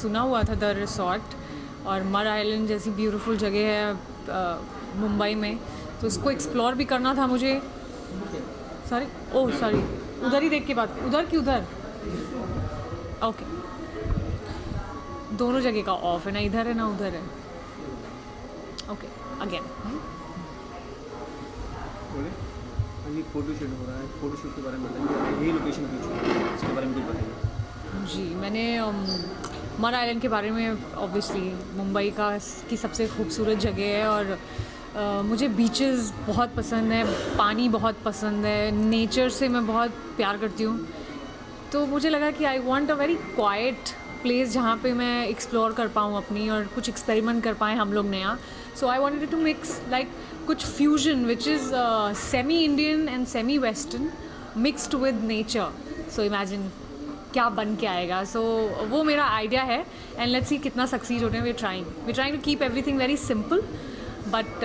सुना हुआ था द रिसॉर्ट, और मर आइलैंड जैसी ब्यूटीफुल जगह है मुंबई में, तो उसको एक्सप्लोर भी करना था मुझे। सॉरी, ओह सॉरी, उधर ही देख के बात, उधर की उधर, ओके। दोनों जगह का ऑफ है, ना इधर है ना उधर है। Okay, again. बोले फोटोशूट हो रहा है, फोटोशूट के बारे में बताइए, यही लोकेशन क्यों चुनी, इसके बारे में कुछ बताइए। जी, मैंने मर आइलैंड के बारे में, ऑब्वियसली मुंबई की सबसे खूबसूरत जगह है, और मुझे बीचेस बहुत पसंद है, पानी बहुत पसंद है, नेचर से मैं बहुत प्यार करती हूँ। तो मुझे लगा कि I want a very quite place जहाँ पे मैं एक्सप्लोर कर पाऊँ अपनी, और कुछ एक्सपेरिमेंट कर पाएँ हम लोग नया। So I wanted to mix like कुछ fusion which is semi Indian and semi western mixed with nature. So imagine क्या बन के आएगा। सो वो मेरा आइडिया है, एंड लेट्स सी कितना सक्सीड होने में। We trying to keep everything very simple but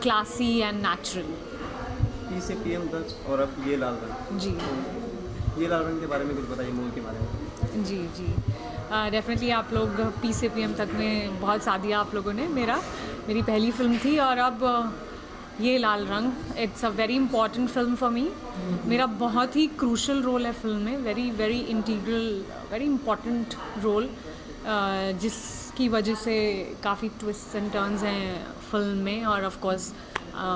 classy and natural. P से पीएम तक, और अब ये लाल रंग। जी, ये लाल रंग के बारे में कुछ बताइए, मूवी के बारे में। जी जी, डेफिनेटली आप लोग पी से पी एम तक में बहुत साथ दिया आप लोगों ने। मेरी पहली फिल्म थी, और अब ये Laal Rang, it's a very important film for me. मेरा बहुत ही क्रूशल रोल है फिल्म में, very very integral, very important role, जिसकी वजह से काफ़ी ट्विस्ट एंड टर्न्स हैं फिल्म में। और ऑफ कोर्स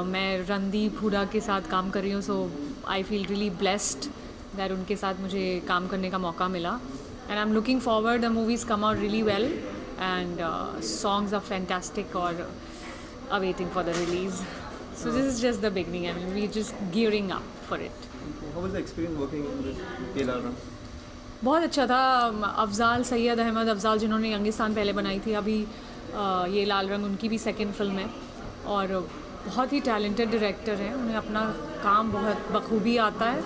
मैं रणदीप हुडा के साथ काम कर रही हूँ, so I feel really blessed that उनके साथ मुझे काम करने का मौका मिला, and I am looking forward. The movies come out really well, and songs are fantastic, और awaiting for the release. So this is just the beginning. I mean, we're just gearing up for it. How was the experience working in this ये लाल रंग? बहुत अच्छा था। अफजाल सैयद अहमद अफजाल, जिन्होंने यंगिस्तान पहले बनाई थी, अभी ये लाल रंग उनकी भी सेकंड फिल्म है, और बहुत ही टैलेंटेड डायरेक्टर हैं, उन्हें अपना काम बहुत बखूबी आता है।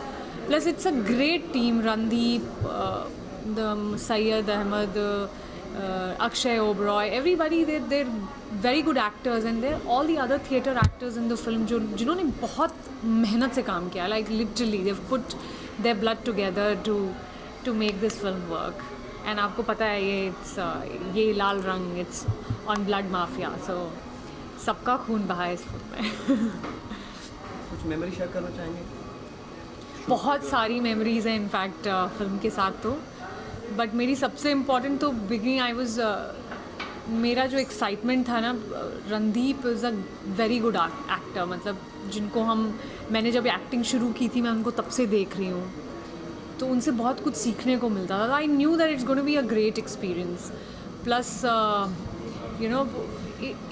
Plus it's a great team, Randeep, Syed Ahmed, Akshay Oberoi, everybody, they're very good actors, and there all the other theatre actors in the film जिन्होंने बहुत मेहनत से काम किया, like literally they put their blood together to make this film work. And आपको पता है ये Laal Rang, it's on blood mafia, so सबका खून बहा है इस फिल्म में। कुछ मेमोरी शेयर करना चाहेंगे? बहुत सारी मेमोरीज़ हैं इनफैक्ट फिल्म के साथ, तो बट मेरी सबसे इम्पॉर्टेंट तो बिगिनिंग आई वाज, मेरा जो एक्साइटमेंट था ना, Randeep is a very good actor, मतलब जिनको मैंने जब एक्टिंग शुरू की थी, मैं उनको तब से देख रही हूँ, तो उनसे बहुत कुछ सीखने को मिलता था। I knew that it's going to be a great experience. Plus you know,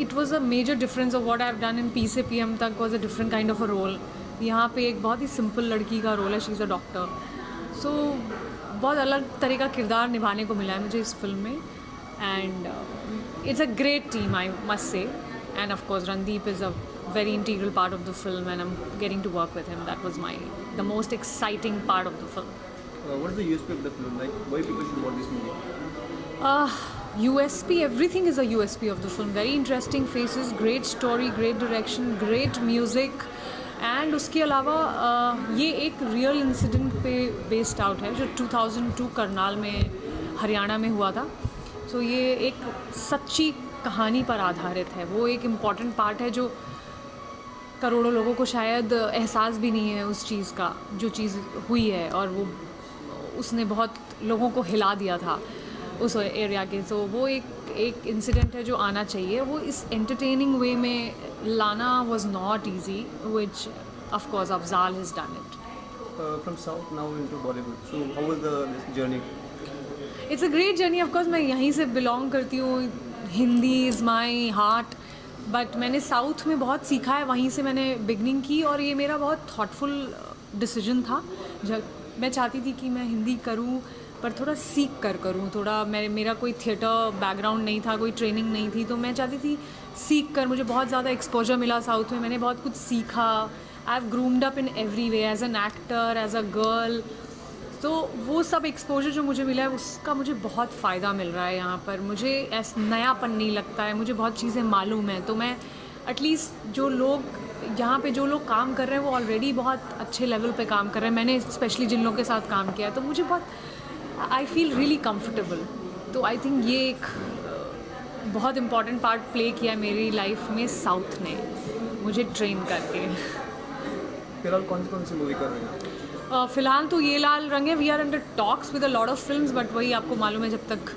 it was a major difference of what I have done in P से पी एम तक, was a different kind of a role. यहाँ पे एक बहुत ही simple लड़की का role है, she is a doctor, सो बहुत अलग तरह का किरदार निभाने को मिला है मुझे इस फिल्म में, and it's a great team, I must say. End of course Randeep is a very integral part of the film, and I'm getting to work with him. That was the most exciting part of the film. What is the USP of the film? Like, why people should watch this movie? USP, everything is a USP of the film. Very interesting faces, great story, great direction, great music, and उसके अलावा ये एक real incident पे based out है, जो 2002 करनाल में हरियाणा में हुआ था। सो ये एक सच्ची कहानी पर आधारित है। वो एक इम्पॉर्टेंट पार्ट है जो करोड़ों लोगों को शायद एहसास भी नहीं है उस चीज़ का, जो चीज़ हुई है, और वो उसने बहुत लोगों को हिला दिया था उस एरिया के। तो वो एक इंसिडेंट है जो आना चाहिए। वो इस एंटरटेनिंग वे में लाना was not easy, which of course Afzal has done it. From South now into Bollywood. So how was this journey? It's a great journey. Of course मैं यहीं से बिलोंग करती हूँ, Hindi is my heart, but मैंने south में बहुत सीखा है, वहीं से मैंने बिगनिंग की, और ये मेरा बहुत थॉटफुल डिसीजन था। जब मैं चाहती थी कि मैं हिंदी करूँ, पर थोड़ा सीख कर करूँ, थोड़ा मेरा कोई थिएटर बैकग्राउंड नहीं था, कोई ट्रेनिंग नहीं थी, तो मैं चाहती थी सीख कर। मुझे बहुत ज़्यादा एक्सपोजर मिला साउथ में, मैंने बहुत कुछ सीखा। I have groomed up in every way, as an actor, as a girl. तो वो सब एक्सपोजर जो मुझे मिला है, उसका मुझे बहुत फ़ायदा मिल रहा है यहाँ पर। मुझे ऐसा नयापन नहीं लगता है, मुझे बहुत चीज़ें मालूम हैं। तो मैं एटलीस्ट जो लोग यहाँ पे जो लोग काम कर रहे हैं, वो ऑलरेडी बहुत अच्छे लेवल पे काम कर रहे हैं। मैंने स्पेशली जिन लोगों के साथ काम किया है, तो मुझे बहुत आई फील रियली कंफर्टेबल तो आई थिंक ये एक बहुत इम्पॉर्टेंट पार्ट प्ले किया मेरी लाइफ में साउथ ने, मुझे ट्रेन करके। फिलहाल कौन सी मूवी कर रहे हैं आप? फ़िलहाल तो ये लाल रंग है, we are under talks with a lot of films, but वही आपको मालूम है जब तक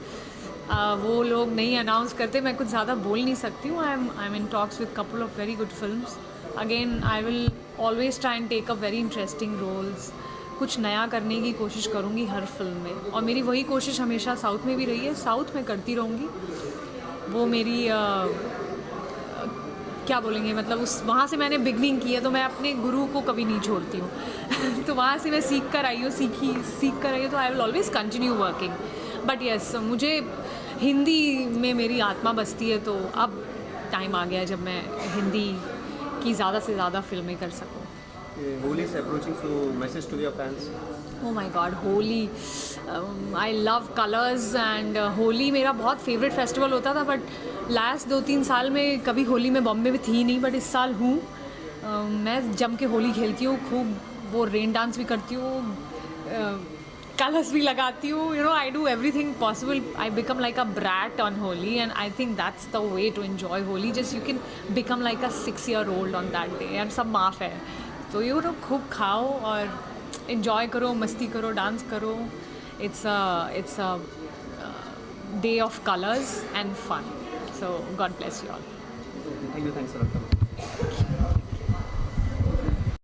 वो लोग नहीं अनाउंस करते मैं कुछ ज़्यादा बोल नहीं सकती हूँ। I am in talks with couple of very good films. Again I will always try and take a very interesting roles, कुछ नया करने की कोशिश करूँगी हर फिल्म में, और मेरी वही कोशिश हमेशा साउथ में भी रही है, साउथ में करती रहूँगी। वो मेरी क्या बोलेंगे, मतलब उस वहाँ से मैंने बिगनिंग की है, तो मैं अपने गुरु को कभी नहीं छोड़ती हूँ तो वहाँ से मैं सीख कर आई हूँ, तो आई will always continue working. But yes, मुझे हिंदी में मेरी आत्मा बसती है, तो अब टाइम आ गया है जब मैं हिंदी की ज़्यादा से ज़्यादा फिल्में कर सकूँ। Holi is approaching, so message to your fans. Oh my god, Holi, I love colours and Holi मेरा बहुत फेवरेट फेस्टिवल होता था, बट लास्ट 2-3 साल में कभी होली में बॉम्बे में थी नहीं, बट इस साल हूँ। मैं जम के होली खेलती हूँ खूब, वो रेन डांस भी करती हूँ, कलर्स भी लगाती हूँ, you know, I do everything possible. I become like a brat on Holi and I think that's the way to enjoy Holi, just you can become like a 6-year-old on that day, and सब माफ़ है, तो ये लोग खूब खाओ और enjoy करो, मस्ती करो, डांस करो। It's a day of colours and fun, so god bless you all. Thank you, thanks a lot.